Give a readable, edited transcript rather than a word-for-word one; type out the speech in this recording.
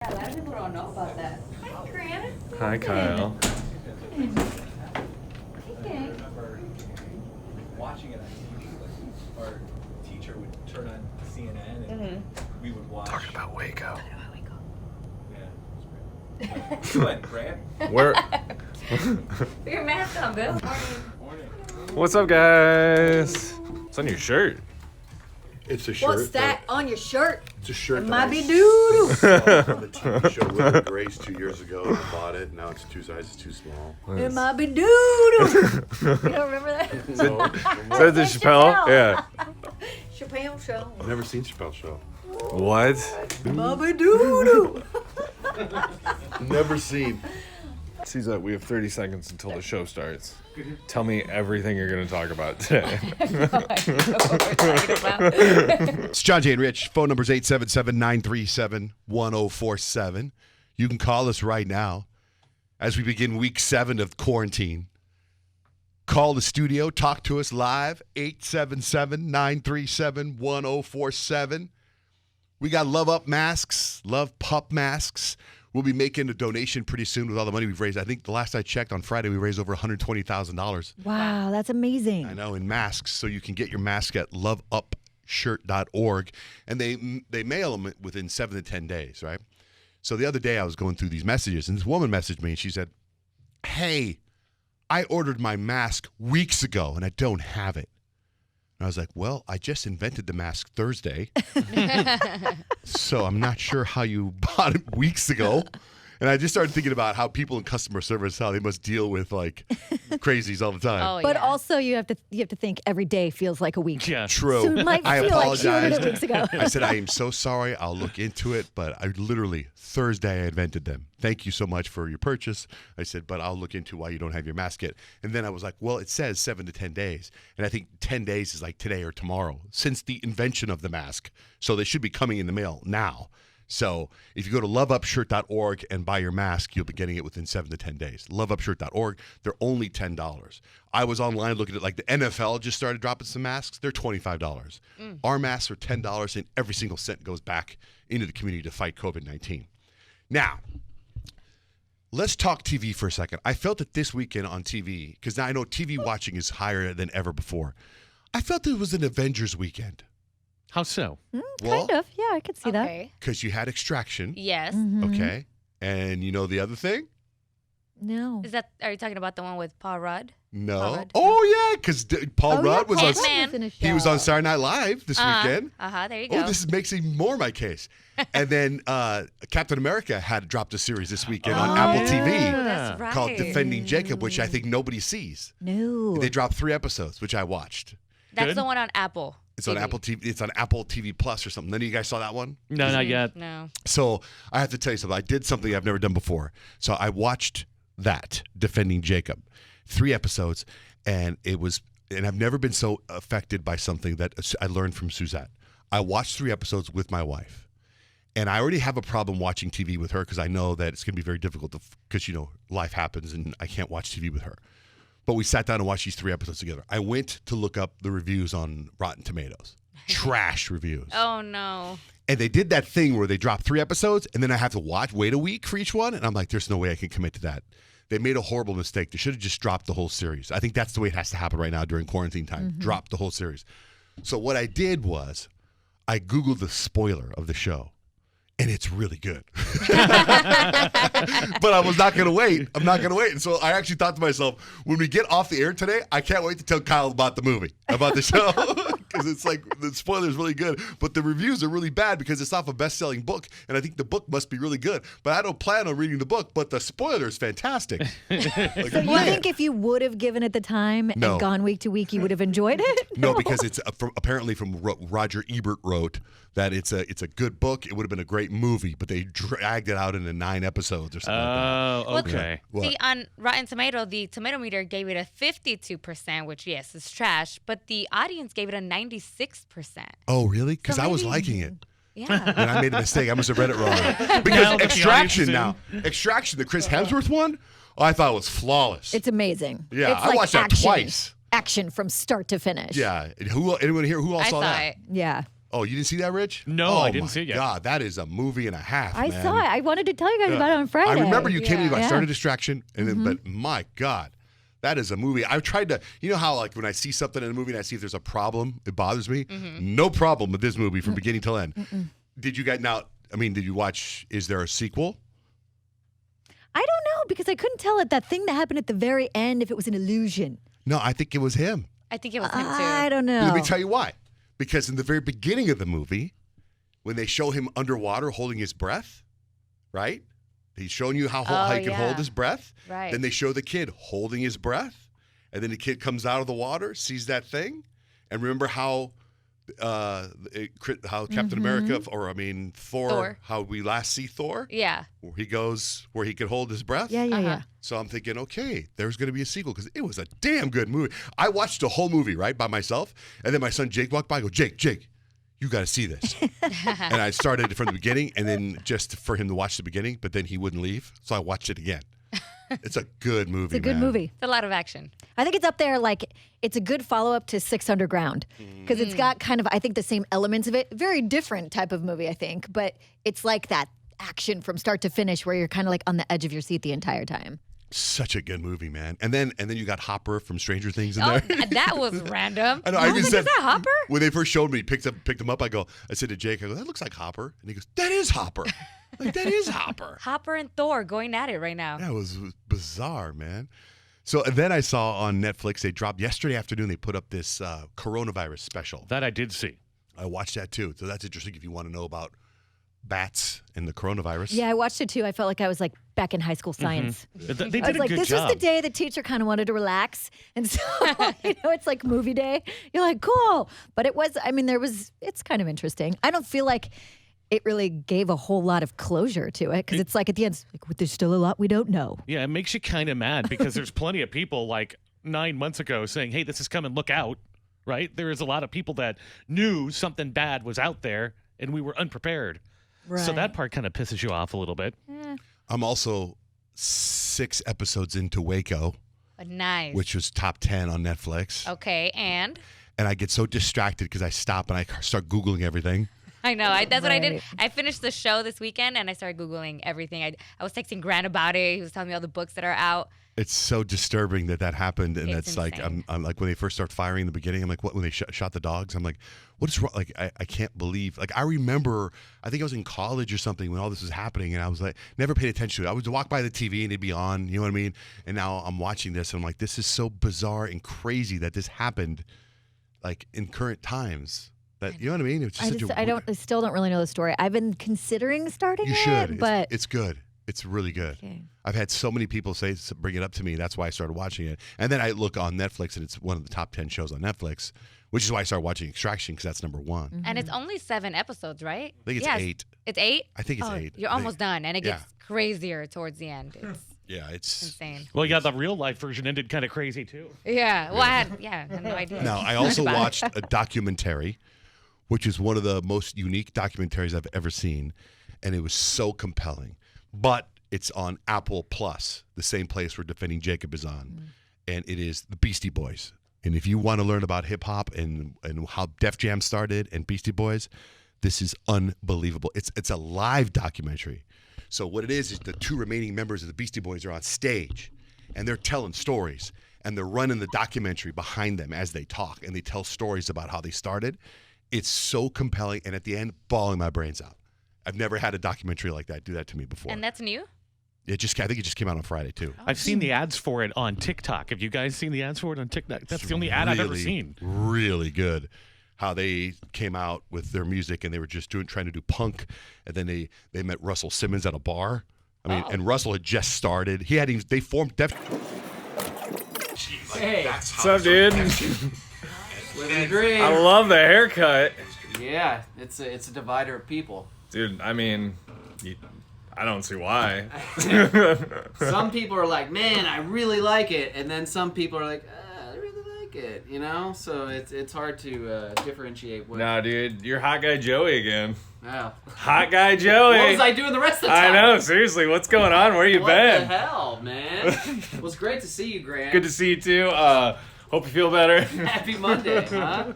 Yeah, a lot of people don't know about that. Hi, Grant. Hi, Kyle. Hey. Watching it on TV, like our teacher would turn on CNN and we would watch. Talk about Waco. Yeah, it's great. Go ahead, Grant. Where? Put your mask on, Bill. Morning. What's up, guys? It's on your shirt. It's a shirt. What's that on your shirt? It's a shirt. It that might I be saw doodle. on the TV show Will and Grace 2 years ago. I bought it. Now it's 2 sizes too small. It might be doodle. You don't remember that? No, Is that the Chappelle? Yeah. Chappelle show. I've never seen Chappelle's show. What? Might be doodle. Never seen. Caesar, we have 30 seconds until the show starts. Tell me everything you're going to talk about today. It's John Jay and Rich. Phone number's 877-937-1047. You can call us right now as we begin week 7 of quarantine. Call the studio. Talk to us live. 877-937-1047. We got Love Up masks, Love Pup masks. We'll be making a donation pretty soon with all the money we've raised. I think the last I checked on Friday, we raised over $120,000. Wow, that's amazing. I know, in masks. So you can get your mask at loveupshirt.org. And they mail them within 7 to 10 days, right? So the other day I was going through these messages, and this woman messaged me, and she said, hey, I ordered my mask weeks ago, and I don't have it. And I was like, well, I just invented the mask Thursday. So I'm not sure how you bought it weeks ago. And I just started thinking about how people in customer service, how they must deal with like crazies all the time. Oh, But yeah. also you have to think every day feels like a week. Yeah. True. So it might I feel like you ordered apologize. it weeks ago. I said, I am so sorry. I'll look into it. But I literally, Thursday, I invented them. Thank you so much for your purchase. I said, but I'll look into why you don't have your mask yet. And then I was like, well, it says 7 to 10 days. And I think 10 days is like today or tomorrow since the invention of the mask. So they should be coming in the mail now. So if you go to loveupshirt.org and buy your mask, you'll be getting it within 7 to 10 days. Loveupshirt.org. They're only $10. I was online looking at like the NFL just started dropping some masks. They're $25. Our masks are $10, and every single cent goes back into the community to fight COVID-19. Now, let's talk TV for a second. I felt that this weekend on TV, because now I know TV watching is higher than ever before. I felt it was an Avengers weekend. How so? Kind of. Yeah, I could see that. Okay. Because you had Extraction. Yes. Okay. And you know the other thing? No. Are you talking about the one with Paul Rudd? No. Paul Rudd. Oh, yeah, because Paul Rudd was on. Ant-Man. He was on Saturday Night Live this weekend. There you go. Oh, this makes even more my case. And then Captain America had dropped a series this weekend on Apple TV That's right. called Defending Jacob, which I think nobody sees. No. They dropped 3 episodes, which I watched. That's Good. the one on Apple. It's on Apple TV. It's on Apple TV Plus or something. None of you guys saw that one? No, not yet. No. So I have to tell you something. I did something I've never done before. So I watched that, Defending Jacob, 3 episodes, and I've never been so affected by something that I learned from Suzette. I watched 3 episodes with my wife, and I already have a problem watching TV with her because I know that it's going to be very difficult because, life happens and I can't watch TV with her. But we sat down and watched these 3 episodes together. I went to look up the reviews on Rotten Tomatoes. Trash reviews. Oh, no. And they did that thing where they dropped 3 episodes, and then I have to wait a week for each one. And I'm like, there's no way I can commit to that. They made a horrible mistake. They should have just dropped the whole series. I think that's the way it has to happen right now during quarantine time. Drop the whole series. So what I did was I Googled the spoiler of the show. And it's really good. But I was not going to wait. I'm not going to wait. And so I actually thought to myself, when we get off the air today, I can't wait to tell Kyle about the movie, about the show. Because it's like the spoiler is really good. But the reviews are really bad because it's off a best-selling book. And I think the book must be really good. But I don't plan on reading the book. But the spoiler is fantastic. Like, So you think if you would have given it the time No. and gone week to week, you would have enjoyed it? No, because it's apparently from Roger Ebert wrote that it's a good book. It would have been a great movie, but they dragged it out into 9 episodes or something like Oh, Well, okay. What? See, on Rotten Tomato, the tomato meter gave it a 52%, which, yes, is trash, but the audience gave it a 96%. that. Oh, really? Because So I was maybe- liking it. Yeah. And I made a mistake. I must have read it wrong. Now Because that the Extraction audience the Chris Hemsworth one, I thought it was flawless. It's amazing. Yeah, it's I like watched that action. twice. Action from start to finish. Yeah. Anyone here who all I saw saw that? it. Yeah. Oh, you didn't see that, Rich? No, oh, I didn't my see it yet. God, that is a movie and a half, I man. saw it. I wanted to tell you guys about it on Friday. I remember you came to me. I Yeah. started Distraction, and then, but my God, that is a movie. I've tried to, you know how like when I see something in a movie and I see if there's a problem, it bothers me. No problem with this movie from beginning till end. Did you guys now? I mean, did you watch? Is there a sequel? I don't know because I couldn't tell at that thing that happened at the very end if it was an illusion. No, I think it was him. I think it was him too. I don't know. Let me tell you why. Because in the very beginning of the movie, when they show him underwater holding his breath, right? He's showing you how he can hold his breath. Right. Then they show the kid holding his breath, and then the kid comes out of the water, sees that thing, and remember how Captain America, or I mean Thor, how we last see Thor, Yeah. where he goes where he could hold his breath. Yeah. So I'm thinking, okay, there's going to be a sequel because it was a damn good movie. I watched the whole movie, right, by myself. And then my son Jake walked by. I go, Jake, you got to see this. And I started from the beginning and then just for him to watch the beginning, but then he wouldn't leave. So I watched it again. It's a good movie, It's a good movie. It's a lot of action. I think it's up there like it's a good follow-up to Six Underground because it's got kind of, I think, the same elements of it. Very different type of movie, I think, but it's like that action from start to finish where you're kind of like on the edge of your seat the entire time. Such a good movie, man. And then you got Hopper from Stranger Things in Oh, there. that was random. I know. I was like, is that Hopper? When they first showed me, picked him up. I said to Jake, that looks like Hopper. And he goes, that is Hopper. Like, that is Hopper. Hopper and Thor going at it right now. That was bizarre, man. So and then I saw on Netflix, they dropped yesterday afternoon, they put up this coronavirus special. That I did see. I watched that too. So that's interesting if you want to know about bats and the coronavirus. Yeah, I watched it too. I felt like I was like back in high school science. They I did was a like, good this job. is the day the teacher kind of wanted to relax. And so, it's like movie day. You're like, cool. But it's kind of interesting. I don't feel like it really gave a whole lot of closure to it because it's like at the end, it's like, there's still a lot we don't know. Yeah, it makes you kind of mad because there's plenty of people like 9 months ago saying, hey, this is coming, look out, right? There is a lot of people that knew something bad was out there and we were unprepared. So that part kind of pisses you off a little bit. I'm also 6 episodes into Waco, Nice. which was top 10 on Netflix. Okay, and And I get so distracted because I stop and I start Googling everything. I know. That's what I did. Right. I finished the show this weekend and I started Googling everything. I was texting Grant about it. He was telling me all the books that are out. It's so disturbing that happened, and It's that's like insane. I'm like when they first start firing in the beginning. I'm like, what when they shot the dogs? I'm like, what is wrong? Like I can't believe. Like I remember, I think I was in college or something when all this was happening, and I was like, never paid attention to it. I would walk by the TV and it'd be on. You know what I mean? And now I'm watching this, and I'm like, this is so bizarre and crazy that this happened, like in current times. That you know what I mean? It's just I still don't really know the story. I've been considering starting You it, should, but it's good. It's really good. Okay. I've had so many people bring it up to me. That's why I started watching it. And then I look on Netflix, and it's one of the top 10 shows on Netflix, which is why I started watching Extraction because that's number one. And it's only 7 episodes, right? I think it's Yes. 8. It's 8? I think it's Oh, 8. You're almost done, and it gets crazier towards the end. It's Yeah, it's. insane. Well, yeah, the real life version ended kind of crazy too. Yeah. Well, I had no idea. Now, I also About it. watched a documentary, which is one of the most unique documentaries I've ever seen, and it was so compelling. But it's on Apple Plus, the same place where Defending Jacob is on, and it is the Beastie Boys. And if you want to learn about hip hop and how Def Jam started and Beastie Boys, this is unbelievable. It's a live documentary. So what it is the 2 remaining members of the Beastie Boys are on stage, and they're telling stories, and they're running the documentary behind them as they talk, and they tell stories about how they started. It's so compelling, and at the end, bawling my brains out. I've never had a documentary like that do that to me before. And that's new? I think it just came out on Friday too. I've seen the ads for it on TikTok. Have you guys seen the ads for it on TikTok? That's the only ad I've ever seen. Really good. How they came out with their music and they were just trying to do punk, and then they met Russell Simmons at a bar. I mean, and Russell had just started. They formed Def. Hey, What's up, dude? living the dream. I love the haircut. Yeah, it's a divider of people. Dude, I mean, I don't see why. Some people are like, man, I really like it, and then some people are like, I really like it. You know, so it's hard to differentiate. What, Nah, dude, you're hot guy Joey again. wow. Hot guy Joey. What was I doing the rest of the I time? know, seriously, what's going on? Where you What been? the hell, man? It was great to see you, Grant. Good to see you too. Hope you feel better. Happy Monday, huh?